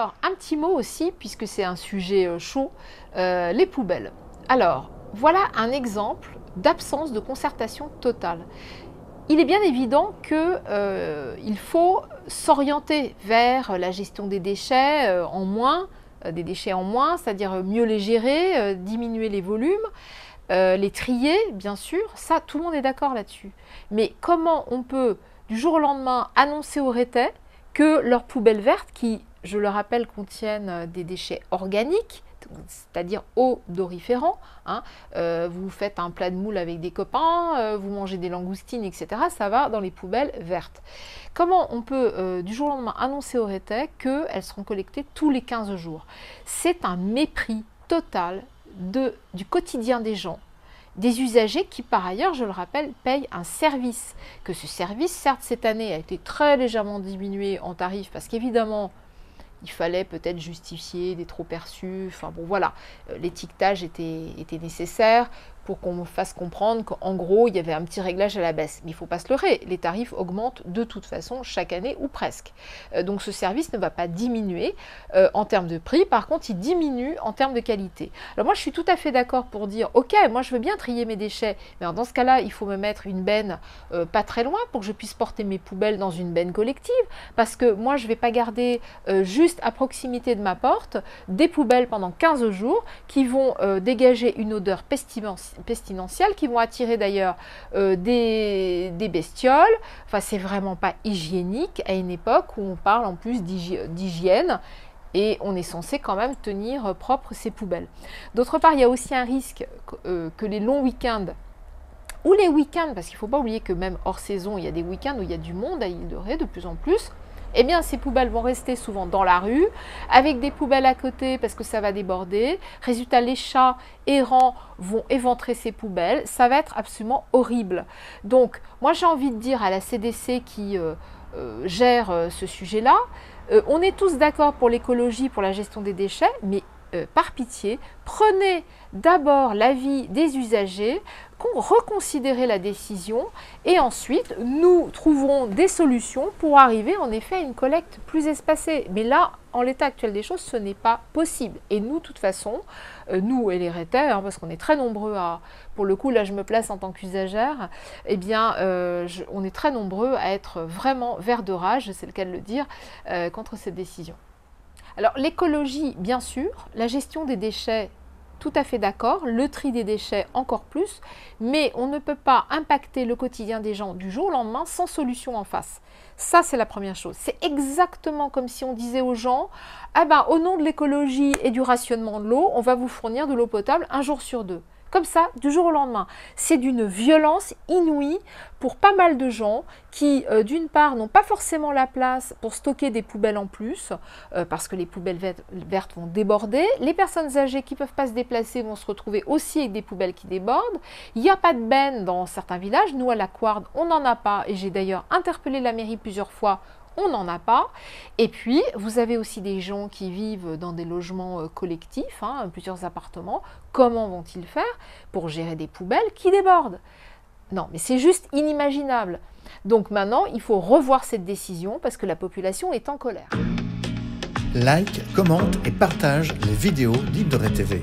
Alors, un petit mot aussi, puisque c'est un sujet chaud, les poubelles. Alors, voilà un exemple d'absence de concertation totale. Il est bien évident qu'il faut s'orienter vers la gestion des déchets en moins, c'est-à-dire mieux les gérer, diminuer les volumes, les trier, bien sûr. Ça, tout le monde est d'accord là-dessus. Mais comment on peut, du jour au lendemain, annoncer aux Rétais que leurs poubelles vertes, qui, je le rappelle, contiennent des déchets organiques, c'est-à-dire odoriférants, hein, vous faites un plat de moule avec des copains, vous mangez des langoustines, etc., ça va dans les poubelles vertes. Comment on peut, du jour au lendemain, annoncer aux Rétais qu'elles seront collectées tous les 15 jours? C'est un mépris total du quotidien des gens, des usagers qui, par ailleurs, je le rappelle, payent un service. Que ce service, certes, cette année, a été très légèrement diminué en tarif, parce qu'évidemment, il fallait peut-être justifier des trop-perçus, enfin bon voilà, l'étiquetage était nécessaire pour qu'on me fasse comprendre qu'en gros, il y avait un petit réglage à la baisse. Mais il ne faut pas se leurrer, les tarifs augmentent de toute façon chaque année ou presque. Donc ce service ne va pas diminuer en termes de prix, par contre il diminue en termes de qualité. Alors moi je suis tout à fait d'accord pour dire, ok, moi je veux bien trier mes déchets, mais alors, dans ce cas-là, il faut me mettre une benne pas très loin pour que je puisse porter mes poubelles dans une benne collective, parce que moi je ne vais pas garder juste à proximité de ma porte des poubelles pendant 15 jours qui vont dégager une odeur pestilentielle, qui vont attirer d'ailleurs des bestioles. Enfin, c'est vraiment pas hygiénique à une époque où on parle en plus d'hygiène et on est censé quand même tenir propre ces poubelles. D'autre part, il y a aussi un risque que les longs week-ends ou les week-ends, parce qu'il ne faut pas oublier que même hors saison, il y a des week-ends où il y a du monde à Île-de-Ré de plus en plus. Eh bien, ces poubelles vont rester souvent dans la rue, avec des poubelles à côté parce que ça va déborder. Résultat, les chats errants vont éventrer ces poubelles. Ça va être absolument horrible. Donc, moi, j'ai envie de dire à la CDC qui gère ce sujet-là, on est tous d'accord pour l'écologie, pour la gestion des déchets, mais par pitié, prenez d'abord l'avis des usagers, reconsidérez la décision et ensuite nous trouverons des solutions pour arriver en effet à une collecte plus espacée. Mais là, en l'état actuel des choses, ce n'est pas possible. Et nous, de toute façon, nous et les Rétais, hein, parce qu'on est très nombreux à, pour le coup, là je me place en tant qu'usagère, eh bien, on est très nombreux à être vraiment vert de rage, c'est le cas de le dire, contre cette décision. Alors l'écologie, bien sûr, la gestion des déchets, tout à fait d'accord, le tri des déchets encore plus, mais on ne peut pas impacter le quotidien des gens du jour au lendemain sans solution en face. Ça, c'est la première chose. C'est exactement comme si on disait aux gens, ah ben, au nom de l'écologie et du rationnement de l'eau, on va vous fournir de l'eau potable un jour sur deux. Comme ça, du jour au lendemain. C'est d'une violence inouïe pour pas mal de gens qui, d'une part, n'ont pas forcément la place pour stocker des poubelles en plus, parce que les poubelles vertes vont déborder. Les personnes âgées qui ne peuvent pas se déplacer vont se retrouver aussi avec des poubelles qui débordent. Il n'y a pas de benne dans certains villages. Nous, à la Couarde, on n'en a pas. Et j'ai d'ailleurs interpellé la mairie plusieurs fois. On n'en a pas. Et puis, vous avez aussi des gens qui vivent dans des logements collectifs, hein, plusieurs appartements. Comment vont-ils faire pour gérer des poubelles qui débordent? Non, mais c'est juste inimaginable. Donc maintenant, il faut revoir cette décision parce que la population est en colère. Like, commente et partage les vidéos d'Île-de-Ré TV.